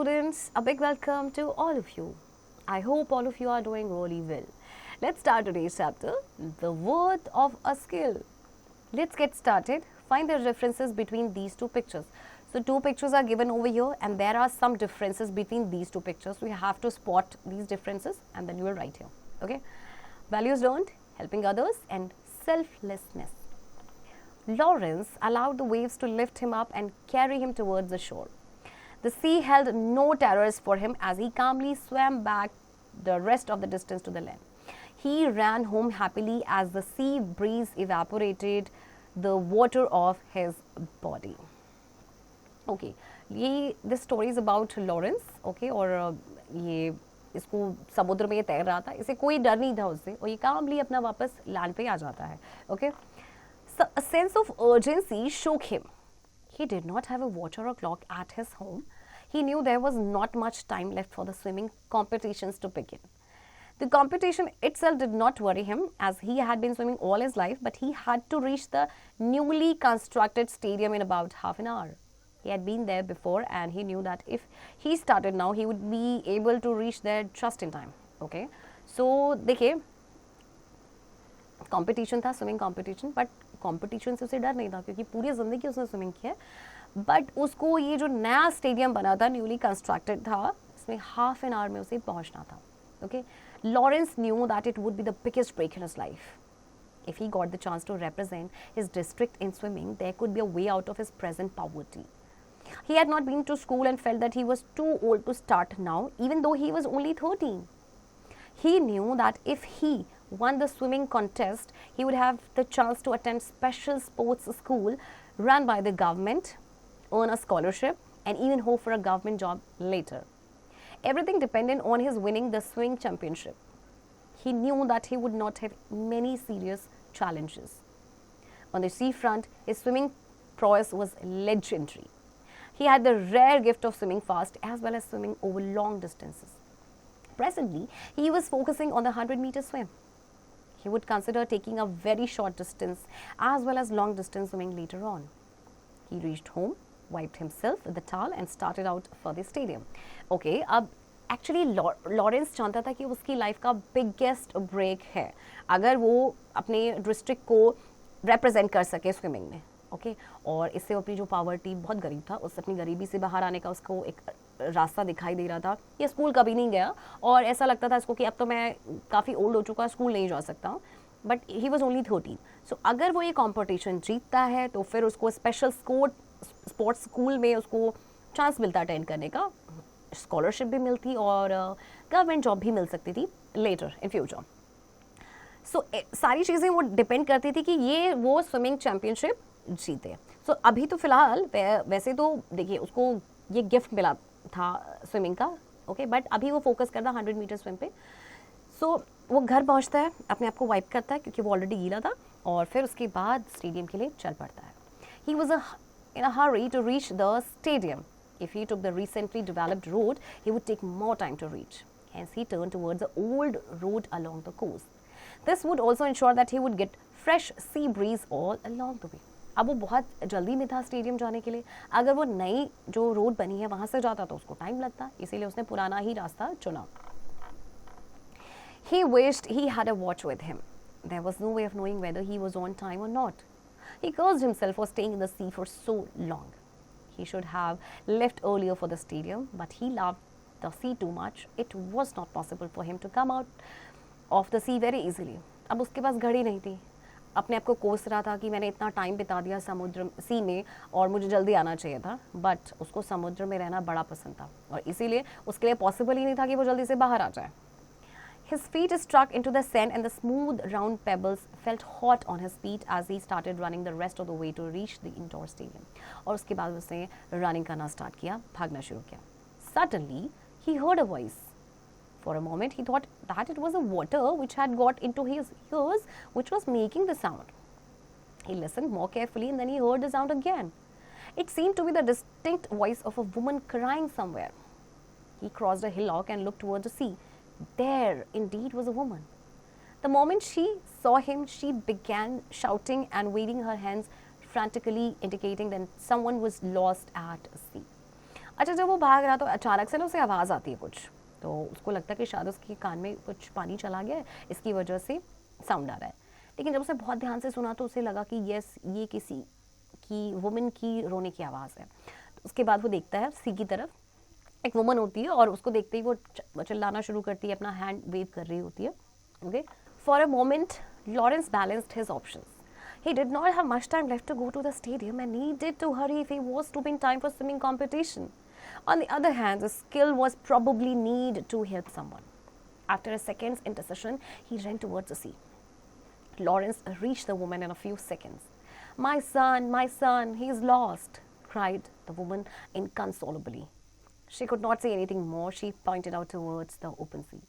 students, a big welcome to all of you. I hope all of you are doing really well. Let's start today's chapter, The Worth of a Skill. Let's get started. Find the differences between these two pictures. So two pictures are given over here and there are some differences between these two pictures. We have to spot these differences and then you will write here. Okay. Values learned, helping others and selflessness. Lawrence allowed the waves to lift him up and carry him towards the shore. The sea held no terrors for him as he calmly swam back the rest of the distance to the land. He ran home happily as the sea breeze evaporated the water off his body. Okay, this story is about Lawrence. Okay, और ये इसको समुद्र में तैर रहा था, इसे कोई डर नहीं था उससे और ये कामली अपना वापस लैंड पे आ जाता है. Okay, so a sense of urgency shook him. He did not have a watch or a clock at his home. He knew there was not much time left for the swimming competitions to begin. The competition itself did not worry him as he had been swimming all his life, but he had to reach the newly constructed stadium in about half an hour. He had been there before and he knew that if he started now, he would be able to reach there just in time. Okay, so देखिए competition था, swimming competition, but competition से उसे डर नहीं था क्योंकि पूरी ज़िंदगी उसने स्विमिंग किया है. बट उसको ये जो नया स्टेडियम बना था, न्यूली कंस्ट्रक्टेड था, इसमें हाफ एन आवर में उसे पहुंचना था. Okay, Lawrence knew that it would be the biggest break in his life. If he got the chance to represent his district in swimming, there could be a way out of his present poverty. He had not been to school and felt that he was too old to start now, even though he was only 13. He knew that if he won the swimming contest, he would have the chance to attend special sports school run by the government, earn a scholarship, and even hope for a government job later. Everything depended on his winning the swimming championship. He knew that he would not have many serious challenges. On the seafront, his swimming prowess was legendary. He had the rare gift of swimming fast as well as swimming over long distances. Presently, he was focusing on the 100-meter swim. He would consider taking a very short distance as well as long distance swimming later on. He reached home, wiped himself with the towel and started out for the stadium. Okay, अब actually Lawrence चाहता था कि उसकी life का biggest break है अगर वो अपने डिस्ट्रिक्ट को रिप्रेजेंट कर सके स्विमिंग में. ओके, और इससे अपनी जो पावर्टी, बहुत गरीब था, उससे अपनी गरीबी से बाहर आने का उसको एक रास्ता दिखाई दे रहा था. ये स्कूल कभी नहीं गया और ऐसा लगता था इसको कि अब तो मैं काफ़ी ओल्ड हो चुका, स्कूल नहीं जा सकता हूँ. But he was only 13. सो अगर वो ये कॉम्पिटिशन जीतता है तो फिर उसको स्पेशल स्पोर्ट्स स्कूल में उसको चांस मिलता अटेंड करने का, स्कॉलरशिप भी मिलती और गवर्नमेंट जॉब भी मिल सकती थी लेटर इन फ्यूचर. सो सारी चीज़ें वो डिपेंड करती थी कि ये वो स्विमिंग चैम्पियनशिप जीते. सो अभी तो फिलहाल वैसे तो देखिए उसको ये गिफ्ट मिला था स्विमिंग का. ओके, बट अभी वो फोकस करता 100 मीटर स्विम पे. सो वो घर पहुंचता है, अपने आप को वाइप करता है क्योंकि वो ऑलरेडी गीला था और फिर उसके बाद स्टेडियम के लिए चल पड़ता है. He was in a hurry to reach the stadium. If he took the recently developed road, he would take more time to reach. Hence, he turned towards the old road along the coast. This would also ensure that he would get fresh sea breeze all along the way. अब वो बहुत जल्दी में था stadium जाने के लिए. अगर वो नई जो रोड बनी है वहाँ से जाता तो उसको टाइम लगता, इसीलिए उसने पुराना ही रास्ता चुना. He wished he had a watch with him. There was no way of knowing whether he was on time or not. He cursed himself for staying in the sea for so long. He should have left earlier for the stadium, but he loved the sea too much. It was not possible for him to come out of the sea very easily. अब उसके पास घड़ी नहीं थी. अपने आप को कोस रहा था कि मैंने इतना टाइम बिता दिया समुद्र सी में और मुझे जल्दी आना चाहिए था, बट उसको समुद्र में रहना बड़ा पसंद था और इसीलिए उसके लिए पॉसिबल ही नहीं था कि वो जल्दी से बाहर आ जाए. His feet struck into the sand and the smooth round pebbles felt hot on his feet as he started running the rest of the way to reach the indoor stadium. और उसके बाद उसने रनिंग करना start किया, भागना शुरू किया. Suddenly, he heard a voice. For a moment, he thought that it was the water which had got into his ears which was making the sound. He listened more carefully and then he heard the sound again. It seemed to be the distinct voice of a woman crying somewhere. He crossed a hillock and looked towards the sea. There indeed was a woman. The moment she saw him, she began shouting and waving her hands frantically, indicating that someone was lost at sea. अच्छा, जब वो भाग रहा तो अचानक से ना उसे आवाज़ आती है कुछ, तो उसको लगता है कि शायद उसके कान में कुछ पानी चला गया है, इसकी वजह से साउंड आ रहा है। लेकिन जब उसने बहुत ध्यान से सुना तो उसे लगा कि यस, ये किसी की वुमेन की रोने की आवाज़ है। तो उसके बाद वो देखता है सी की तरफ, एक वुमन होती है और उसको देखते ही वो चिल्लाना शुरू करती है, अपना हैंड वेव कर रही होती है। Okay, for a moment Lawrence balanced his options. He did not have much time left to go to the stadium and needed to hurry if he was to be in time for swimming competition. On the other hand, his skill was probably need to help someone. After a second's indecision, he ran towards the sea. Lawrence reached the woman in a few seconds. My son, he is lost, cried the woman inconsolably. She could not say anything more. She pointed out towards the open sea.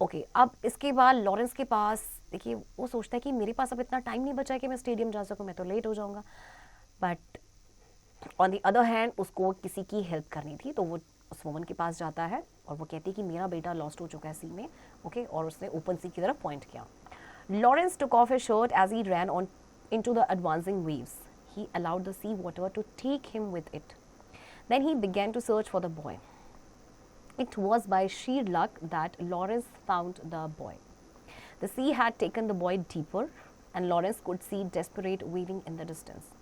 Okay, अब इसके बाद Lawrence के पास, देखिए वो सोचता है कि मेरे पास अब इतना टाइम नहीं बचा है कि मैं स्टेडियम जा सकूं, मैं तो लेट हो जाऊंगा। But on the other hand उसको किसी की हेल्प करनी थी, तो वो उस वुमन के पास जाता है और वो कहती है कि मेरा बेटा लॉस्ट हो चुका है सी में। ओके, और उसने ओपन सी की तरफ पॉइंट किया। Lawrence took off his shirt as he ran on into the advancing waves. He allowed the sea water to take him with it. Then he began to search for the boy. It was by sheer luck that Lawrence found the boy. The sea had taken the boy deeper, and Lawrence could see desperate waving in the distance.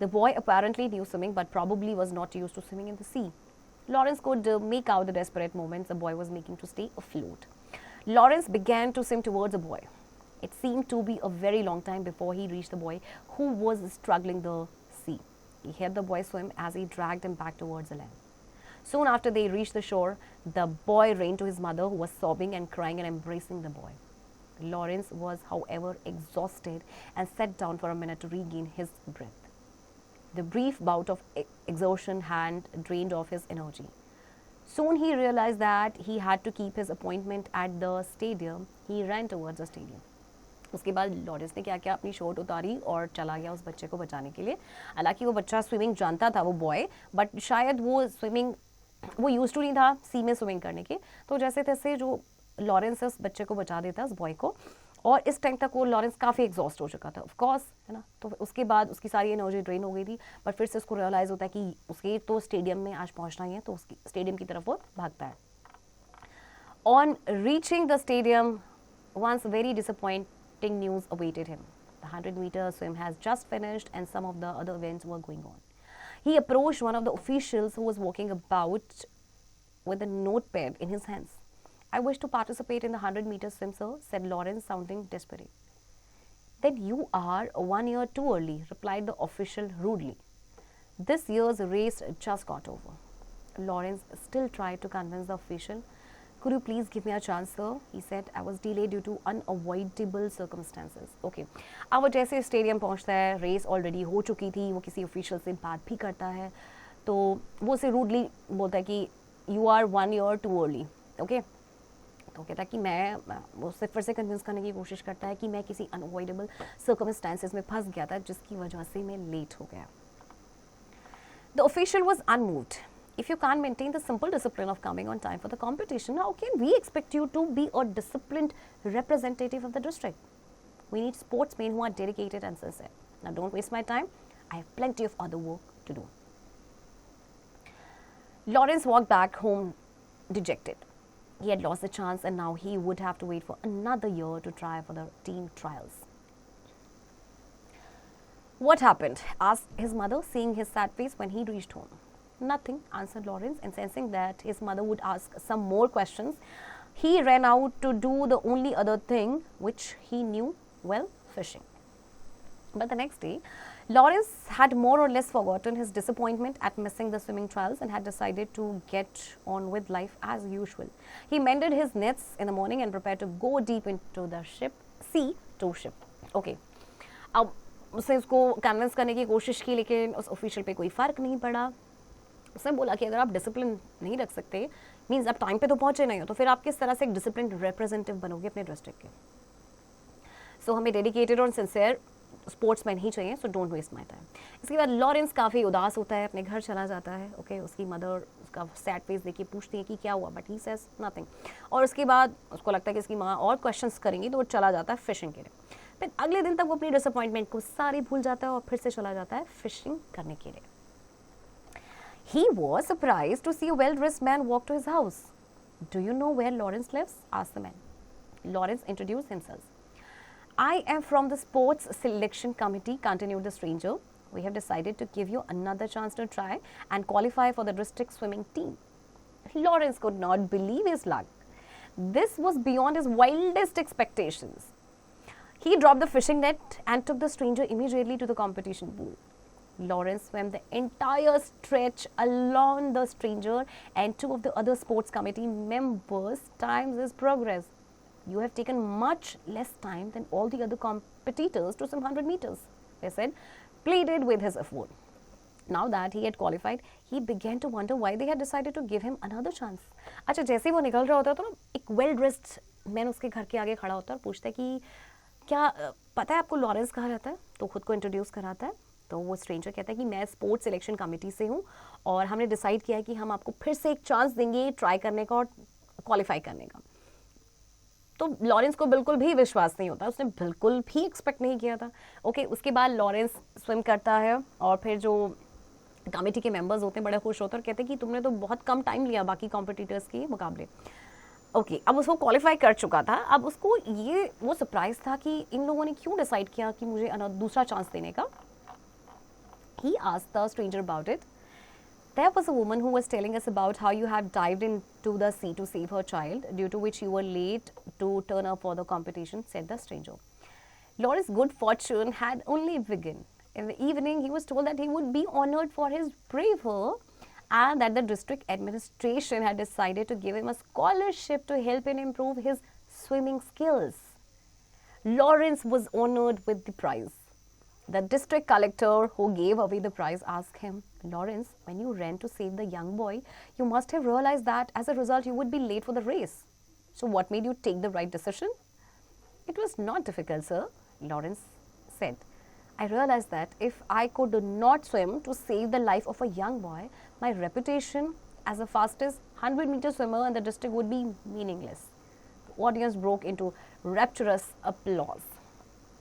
The boy apparently knew swimming, but probably was not used to swimming in the sea. Lawrence could make out the desperate movements the boy was making to stay afloat. Lawrence began to swim towards the boy. It seemed to be a very long time before he reached the boy, who was struggling the sea. He heard the boy swim as he dragged him back towards the land. Soon after they reached the shore, the boy ran to his mother, who was sobbing and crying and embracing the boy. Lawrence was, however, exhausted and sat down for a minute to regain his breath. The brief bout of exhaustion had drained off his energy. Soon he realized that he had to keep his appointment at the stadium. He ran towards the stadium. उसके बाद Lawrence ने क्या किया, अपनी shirt उतारी और चला गया उस बच्चे को बचाने के लिए। हालांकि वो बच्चा स्विमिंग जानता था, वो बॉय, बट शायद वो यूज टू नहीं था सी में स्विमिंग करने के। तो जैसे तैसे जो लॉरेंस उस बच्चे को बचा देता है, उस बॉय को, और इस टाइम तक वो लॉरेंस काफ़ी एग्जॉस्ट हो चुका था, ऑफ कोर्स, है ना। तो उसके बाद उसकी सारी एनर्जी ड्रेन हो गई थी, बट फिर से उसको रियलाइज़ होता है कि उसके तो स्टेडियम में आज पहुंचना ही है, तो उसकी स्टेडियम की तरफ वो भागता है। On reaching the stadium, once very disappointing news awaited him. The 100-meter swim has just finished and some of the other events were going on. He approached one of the officials who was walking about with a notepad in his hands. I wish to participate in the 100-meter swim, sir, said Lawrence, sounding desperate. Then you are 1 year too early, replied the official rudely. This year's race just got over. Lawrence still tried to convince the official. Could you please give me a chance, sir? He said. I was delayed due to unavoidable circumstances. Okay. अब वो जैसे stadium पहुंचता है, race already हो चुकी थी, वो किसी ऑफिशियल से बात भी करता है, तो वो उसे रूडली बोलता है कि you are 1 year too early. Okay, तो कहता है कि मैं, वो उसे फिर से कन्विंस करने की कोशिश करता है कि मैं किसी अनअवॉइडेबल सर्कमस्टांसेस में फंस गया था, जिसकी वजह से मैं लेट हो गया. The official was unmoved. If you can't maintain the simple discipline of coming on time for the competition, how can we expect you to be a disciplined representative of the district? We need sportsmen who are dedicated and sincere. Now don't waste my time. I have plenty of other work to do. Lawrence walked back home dejected. He had lost the chance and now he would have to wait for another year to try for the team trials. What happened? Asked his mother, seeing his sad face when he reached home. Nothing, answered Lawrence, and sensing that his mother would ask some more questions, he ran out to do the only other thing which he knew well, fishing. But the next day, Lawrence had more or less forgotten his disappointment at missing the swimming trials and had decided to get on with life as usual. He mended his nets in the morning and prepared to go deep into the sea to ship. Okay. अब उसने उसको convince करने की कोशिश की, लेकिन उस official पे कोई फ़र्क नहीं पड़ा. उसने बोला कि अगर आप डिसिप्लिन नहीं रख सकते, मीन्स आप टाइम पे तो पहुंचे नहीं हो, तो फिर आप किस तरह से एक डिसिप्लिन रिप्रेजेंटेटिव बनोगे अपने डिस्ट्रिक्ट के. सो हमें डेडिकेटेड और सिंसियर स्पोर्ट्समैन ही चाहिए, so don't waste my time. इसके बाद लॉरेंस काफ़ी उदास होता है, अपने घर चला जाता है. ओके, उसकी मदर उसका सैड फेस देखिए पूछती है कि क्या हुआ, बट ही सेज नथिंग. और उसके बाद उसको लगता है कि इसकी माँ और क्वेश्चंस करेंगी, तो वो चला जाता है फिशिंग के लिए. फिर अगले दिन तक वो अपनी डिसअपॉइंटमेंट को सारी भूल जाता है और फिर से चला जाता है फिशिंग करने के लिए. He was surprised to see a well-dressed man walk to his house. Do you know where Lawrence lives? Asked the man. Lawrence introduced himself. I am from the sports selection committee, continued the stranger. We have decided to give you another chance to try and qualify for the district swimming team. Lawrence could not believe his luck. This was beyond his wildest expectations. He dropped the fishing net and took the stranger immediately to the competition pool. Lawrence swam the entire stretch along the stranger and two of the other sports committee members times his progress. You have taken much less time than all the other competitors to swim 100 meters, they said, pleaded with his effort. Now that he had qualified, he began to wonder why they had decided to give him another chance. अच्छा, जैसे ही वो निकल रहा होता है तो ना एक वेल ड्रेस्ड मैन उसके घर के आगे खड़ा होता है और पूछता है कि क्या पता है आपको लॉरेंस कहाँ रहता है? तो खुद को इंट्रोड्यूस कराता है. तो वो स्ट्रेंजर कहता है कि मैं स्पोर्ट्स सिलेक्शन कमेटी से हूँ और हमने डिसाइड किया है कि हम आपको फिर से एक चांस देंगे ट्राई करने का और क्वालिफाई करने का. तो लॉरेंस को बिल्कुल भी विश्वास नहीं होता, उसने बिल्कुल भी एक्सपेक्ट नहीं किया था. ओके, उसके बाद लॉरेंस स्विम करता है और फिर जो कमेटी के मेंबर्स होते हैं बड़े खुश होते हैं और कहते हैं कि तुमने तो बहुत कम टाइम लिया बाकी कॉम्पिटिटर्स के मुकाबले. ओके, अब उसको क्वालिफाई कर चुका था. अब उसको ये वो सरप्राइज था कि इन लोगों ने क्यों डिसाइड किया कि मुझे दूसरा चांस देने का. He asked the stranger about it. There was a woman who was telling us about how you had dived into the sea to save her child, due to which you were late to turn up for the competition, said the stranger. Lawrence's good fortune had only begun. In the evening, he was told that he would be honored for his bravery and that the district administration had decided to give him a scholarship to help him improve his swimming skills. Lawrence was honored with the prize. The district collector who gave away the prize asked him, Lawrence, when you ran to save the young boy, you must have realized that as a result you would be late for the race. So what made you take the right decision? It was not difficult, sir, Lawrence said. I realized that if I could not swim to save the life of a young boy, my reputation as the fastest 100-meter swimmer in the district would be meaningless. The audience broke into rapturous applause.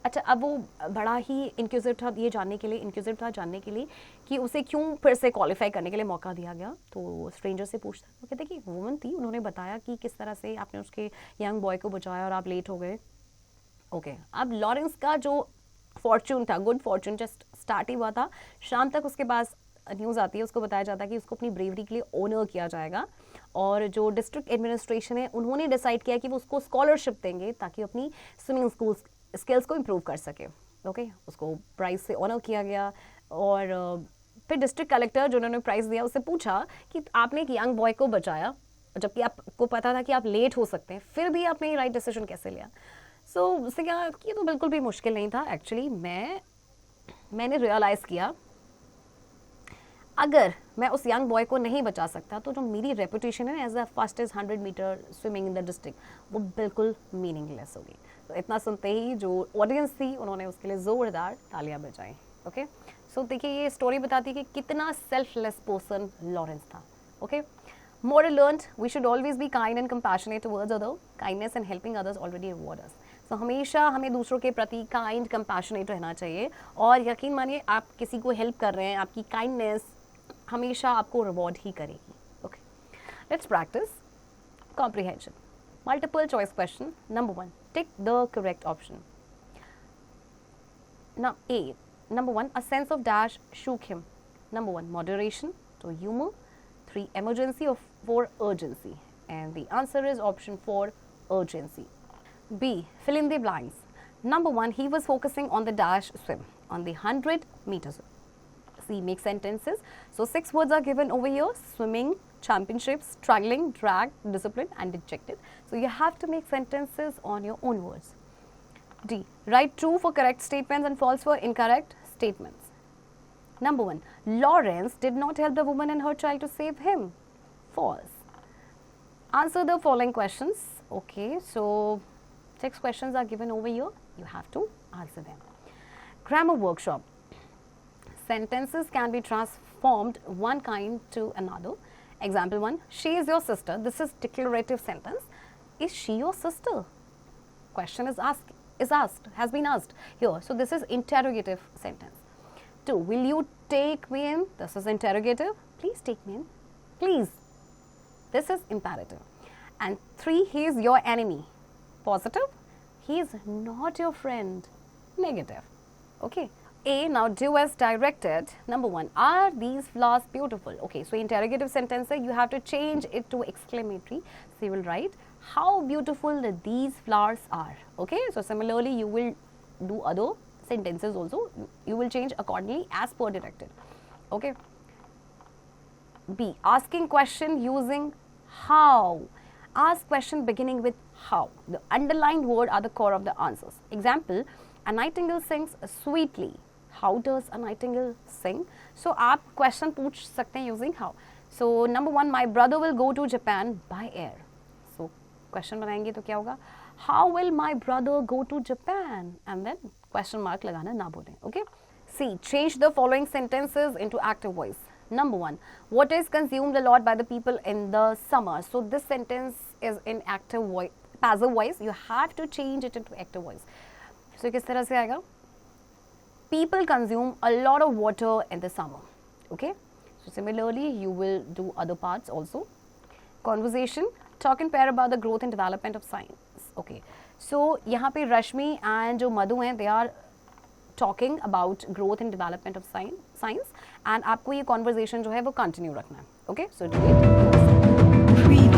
अच्छा, अब वो बड़ा ही इंक्यूजिव था ये जानने के लिए कि उसे क्यों फिर से क्वालिफाई करने के लिए मौका दिया गया. तो स्ट्रेंजर से पूछता है, वो कहते कि वुमन थी, उन्होंने बताया कि किस तरह से आपने उसके यंग बॉय को बचाया और आप लेट हो गए. ओके, अब लॉरेंस का जो फॉर्चून था, गुड फॉर्चून जस्ट स्टार्ट ही हुआ था. शाम तक उसके पास न्यूज़ आती है, उसको बताया जाता है कि उसको अपनी ब्रेवरी के लिए ऑनर किया जाएगा और जो डिस्ट्रिक्ट एडमिनिस्ट्रेशन है उन्होंने डिसाइड किया कि वो उसको स्कॉलरशिप देंगे ताकि अपनी स्विमिंग स्किल्स को इम्प्रूव कर सके. ओके, उसको प्राइज़ से ऑनर किया गया और फिर डिस्ट्रिक्ट कलेक्टर जो उन्होंने प्राइज़ दिया उससे पूछा कि आपने एक यंग बॉय को बचाया जबकि आपको पता था कि आप लेट हो सकते हैं, फिर भी आपने ये राइट डिसीजन कैसे लिया. सो उससे क्या कि ये तो बिल्कुल भी मुश्किल नहीं था. एक्चुअली मैंने रियलाइज़ किया अगर मैं उस यंग बॉय को नहीं बचा सकता तो जो मेरी रेपुटेशन है as the fastest 100 metre swimming in the district वो बिल्कुल मीनिंगलेस होगी. तो इतना सुनते ही जो ऑडियंस थी उन्होंने उसके लिए ज़ोरदार तालियां बजाई. ओके, सो देखिए ये स्टोरी बताती है कि कितना सेल्फलेस पर्सन लॉरेंस था. Okay, moral learned, we should always be kind and compassionate towards others. Kindness and helping others already reward us. So हमेशा हमें दूसरों के प्रति काइंड कंपैशनेट रहना चाहिए और यकीन मानिए आप किसी को हेल्प कर रहे हैं, आपकी काइंडनेस हमेशा आपको रिवॉर्ड ही करेगी. Okay, let's practice comprehension. Multiple choice question. Number 1, tick the correct option. Now A, number 1, a sense of dash shook him. Number 1, moderation, 2, humor, 3, emergency, or 4, urgency. And the answer is option 4, urgency. B, fill in the blanks. Number 1, he was focusing on the dash swim, on the 100 meters. C, make sentences. So 6 words are given over here: swimming, championship, struggling, drag, discipline, and dejected. So you have to make sentences on your own words. D, write true for correct statements and false for incorrect statements. Number 1, Lawrence did not help the woman and her child to save him. False. Answer the following questions. Okay, so 6 questions are given over here. You have to answer them. Grammar workshop. Sentences can be transformed one kind to another. Example 1, she is your sister. This is declarative sentence. Is she your sister? Question has been asked here. So this is interrogative sentence. 2, will you take me in? This is interrogative. Please take me in. Please. This is imperative. And 3, he is your enemy. Positive. He is not your friend. Negative. Okay. A, now do as directed. Number 1, are these flowers beautiful? Okay, so interrogative sentence, you have to change it to exclamatory. So you will write, how beautiful these flowers are. Okay, so similarly you will do other sentences also. You will change accordingly as per directed. Okay. B, asking question using how. Ask question beginning with how. The underlined word are the core of the answers. Example, a nightingale sings sweetly. How does a nightingale sing? So आप question पूछ सकते हैं using how. So number 1, my brother will go to Japan by air. So question बनाएंगे तो क्या होगा? How will my brother go to Japan? And then question mark लगाना ना बोलें. Okay. C, change the following sentences into active voice. Number 1, water is consumed a lot by the people in the summer. So this sentence is in active voice, passive voice. You have to change it into active voice. So किस तरह से आएगा? People consume a lot of water in the summer. Okay. So similarly, you will do other parts also. Conversation, talk in pair about the growth and development of science. Okay. So यहाँ पे रश्मि and जो मधु हैं, they are talking about growth and development of science, and आपको ये conversation जो है वो continue रखना है. Okay. So do it.